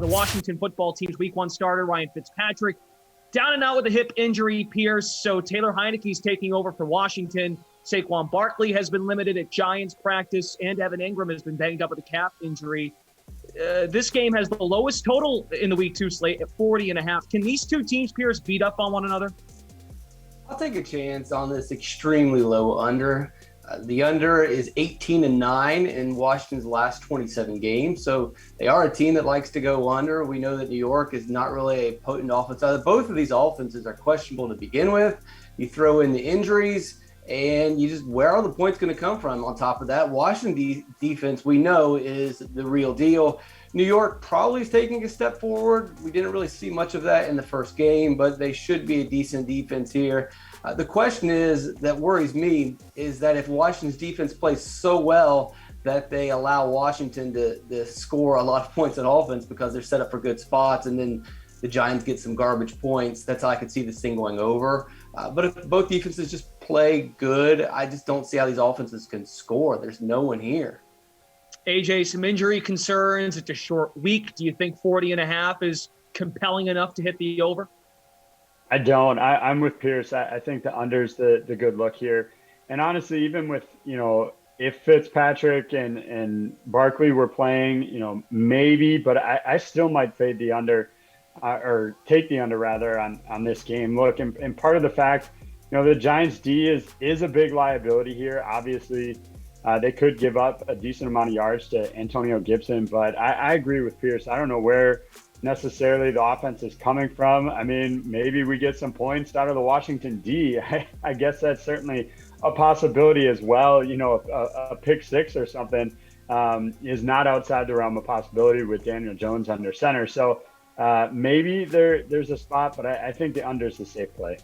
the Washington football team's week 1 starter, Ryan Fitzpatrick, down and out with a hip injury, Pearce. So Taylor Heinicke is taking over for Washington. Saquon Barkley has been limited at Giants practice, and Evan Ingram has been banged up with a calf injury. This game has the lowest total in the week 2 slate at 40.5. Can these two teams, Pearce, beat up on one another? I'll take a chance on this extremely low under. The under is 18-9 in Washington's last 27 games. So they are a team that likes to go under. We know that New York is not really a potent offense. Both of these offenses are questionable to begin with. You throw in the injuries, and you just, where are the points going to come from on top of that? Washington defense, we know, is the real deal. New York probably is taking a step forward. We didn't really see much of that in the first game, but they should be a decent defense here. The question that worries me is that if Washington's defense plays so well that they allow Washington to score a lot of points on offense because they're set up for good spots, and then the Giants get some garbage points, that's how I could see this thing going over. But if both defenses just play good, I just don't see how these offenses can score. There's no one here. AJ, some injury concerns. It's a short week. Do you think 40.5 is compelling enough to hit the over? I don't. I'm with Pearce. I think the under's the good look here. And honestly, even with, if Fitzpatrick and Barkley were playing, maybe, but I still might fade the under or take the under rather on this game. Look, and part of the fact, the Giants D is a big liability here. Obviously, they could give up a decent amount of yards to Antonio Gibson, but I agree with Pearce. I don't know where necessarily the offense is coming from. I mean, maybe we get some points out of the Washington D. I guess that's certainly a possibility as well. A pick six or something is not outside the realm of possibility with Daniel Jones under center. So maybe there's a spot, but I think the under is the safe play.